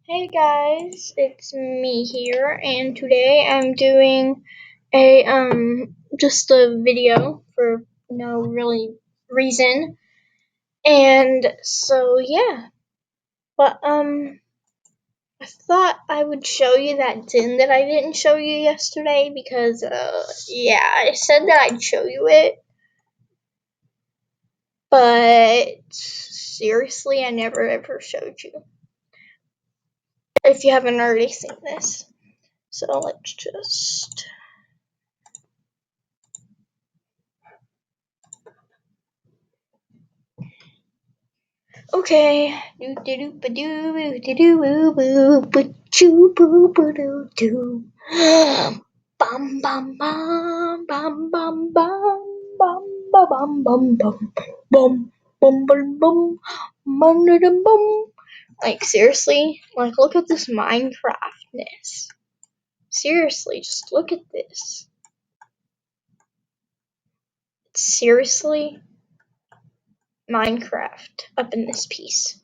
Hey guys, it's me here, and today I'm doing a just a video for no really reason, and so yeah. But I thought I would show you that din that I didn't show you yesterday because yeah, I said that I'd show you it, but seriously, I never ever showed you. If you haven't already seen this, so let's just. Okay. Do do do ba do do do boo boo ba choo boo boo doo doo. Bum bum bum bum bum bum bum ba bum bum bum bum bum bum bum bum bum bum. Like seriously, like look at this Minecraftness. Seriously, just look at this. Seriously, Minecraft up in this piece.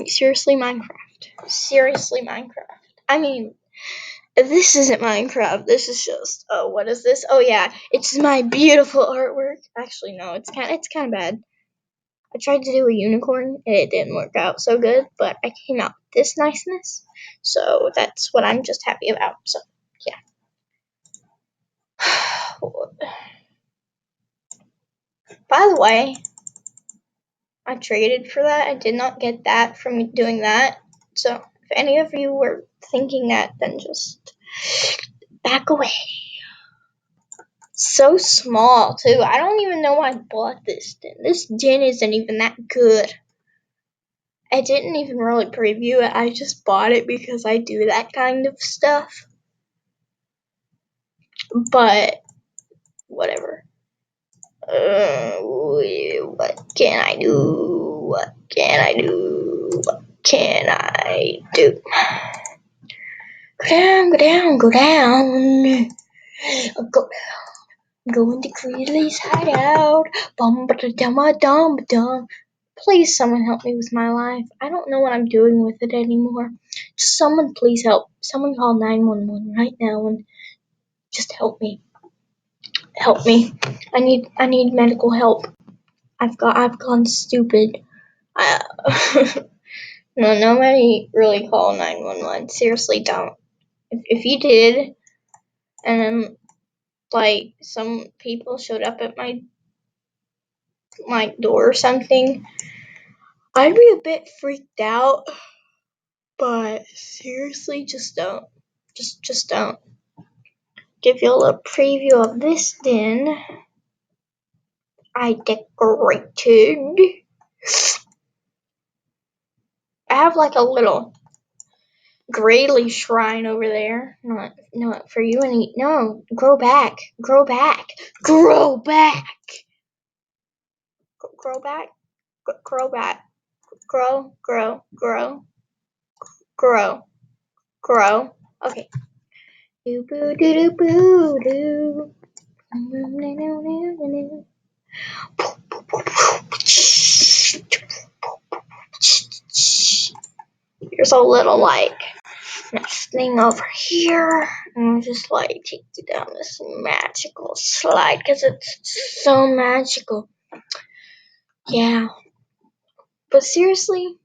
Seriously, Minecraft. Seriously, Minecraft. I mean, this isn't Minecraft. This is just. Oh, what is this? Oh yeah, it's my beautiful artwork. Actually, no, it's kind of bad. I tried to do a unicorn and it didn't work out so good, but I came out with this niceness. So that's what I'm just happy about. So yeah. By the way, I traded for that. I did not get that from doing that. So if any of you were thinking that, then just back away. So small too. I don't even know why I bought this din. This din isn't even that good. I didn't even really preview it. I just bought it because I do that kind of stuff. But whatever. What can I do? What can I do? What can I do? Go down, go down, go down. Go Go into Creedley's hideout. Bum ba dum dum dum. Please, someone help me with my life. I don't know what I'm doing with it anymore. Just someone please help. Someone call 911 right now and just help me. Help me. I need medical help. I've gone stupid. No, nobody really call 911. Seriously, don't. If you did, and then like some people showed up at my door or something, I'd be a bit freaked out. But seriously, just don't. Just don't. Give you a little preview of this den I decorated. I have like a little Grayley shrine over there. Not for you and no, grow back. Grow back. Grow back. Grow back. Grow back. Grow. Okay. Do boo doo doo boo doo. Here's a little like thing over here, and just like take you down this magical slide because it's so magical. Yeah, but seriously,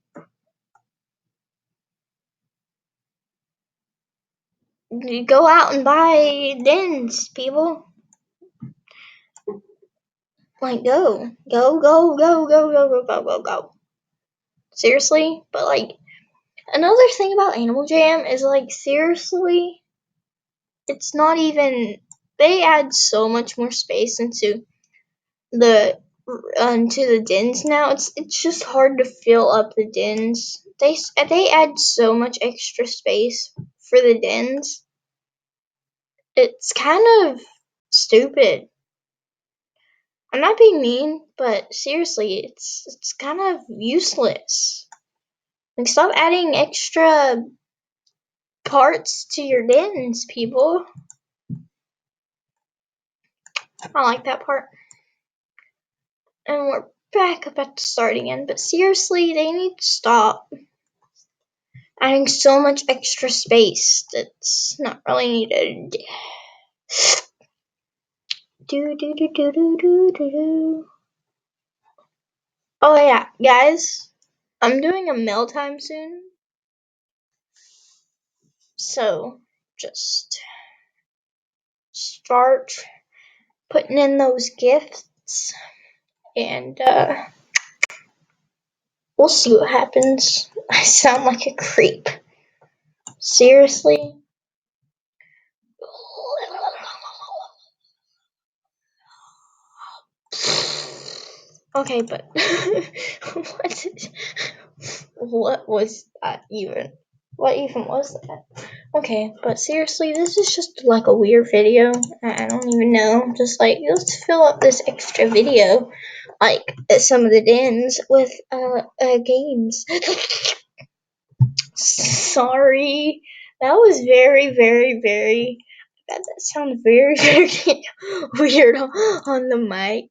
you go out and buy dens, people. Like go. Seriously, but like another thing about Animal Jam is like seriously, it's not even. They add so much more space the into the dens now. It's just hard to fill up the dens. They add so much extra space for the dens. It's kind of stupid. I'm not being mean, but seriously, it's kind of useless. Like stop adding extra parts to your dens, people. I like that part. And we're back up at the start again, but seriously, they need to stop. adding so much extra space that's not really needed. Oh yeah, guys, I'm doing a mail time soon, so just start putting in those gifts, and we'll see what happens. I sound like a creep. Seriously. Okay, but what was that even? What even was that? Okay, but seriously, this is just like a weird video. I don't even know. Just like, let's fill up this extra video, like some of the dens with games. Sorry, that was very, very, very. That sounds very, very weird on the mic.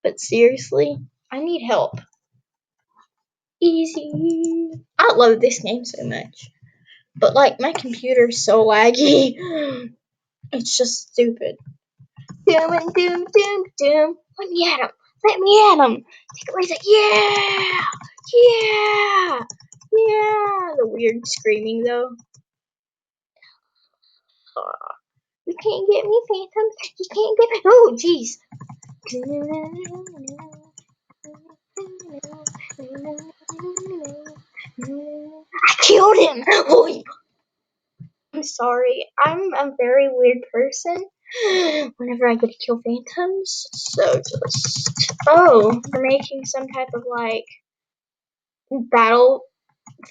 But seriously, I need help. Easy. I love this game so much. But like my computer's so laggy. It's just stupid. Doom and doom doom doom. Let me at him. Let me at him. Take away the yeah. Yeah. Yeah. The weird screaming though. You can't get me, Phantom. You can't get me. Oh, jeez. I killed him. Holy. I'm sorry. I'm a very weird person. Whenever I get to kill phantoms, so just we're making some type of like battle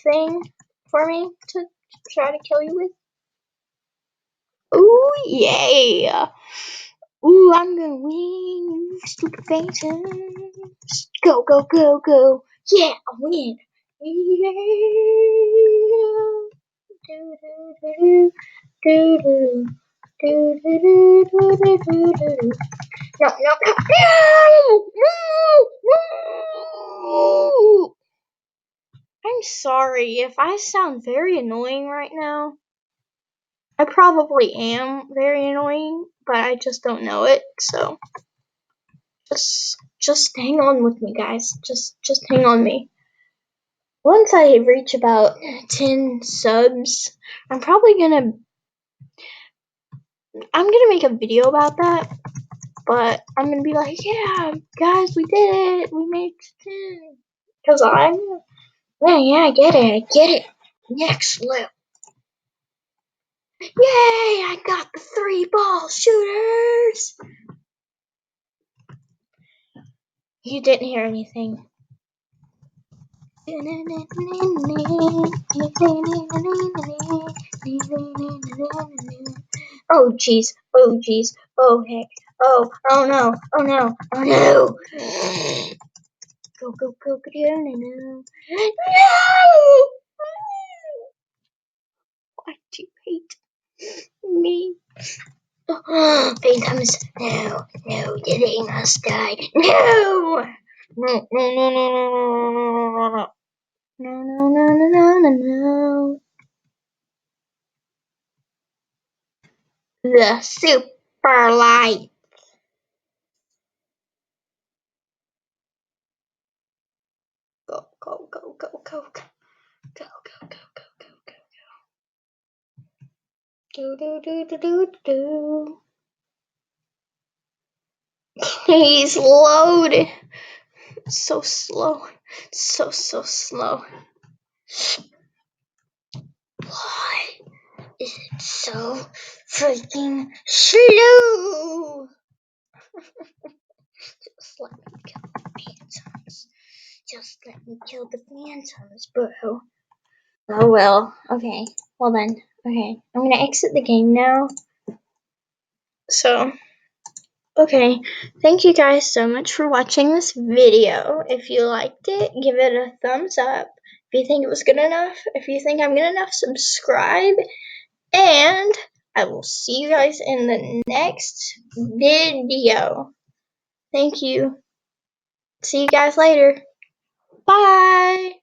thing for me to try to kill you with. Ooh yeah! Ooh, I'm gonna win, you stupid phantoms! Go go go go! Yeah, I win! Yeah! Do do do do do. Do, do, do, do, do, do, do. No, no, no, no, no. I'm sorry if I sound very annoying right now. I probably am very annoying, but I just don't know it. So just hang on with me, guys. Just hang on me. Once I reach about 10 subs, I'm gonna make a video about that. But I'm gonna be like, yeah, guys, we did it. We made 10. Because yeah, I get it. Next level. Yay, I got the 3-ball shooters. You didn't hear anything. Oh, jeez. Oh, jeez. Oh, heck. Oh no. Oh, no. Oh, no. Go, go, go, go, no, no. No! Why do you hate me? Phantoms, no, they must die. No! No, no, no, no, no, no, no, no, no, no, no, no. The super light. Go, go, go, go, go, go. Go, go, go, go, go, go, go. Do, do, do, do, do, do. Please load. So slow. So slow. Why is it so freaking slow? Just let me kill the phantoms. Just let me kill the phantoms, bro. Oh well. Okay. Well then. Okay. I'm gonna exit the game now. So, okay. Thank you guys so much for watching this video. If you liked it, give it a thumbs up. If you think it was good enough, if you think I'm good enough, subscribe. And I will see you guys in the next video. Thank you. See you guys later. Bye.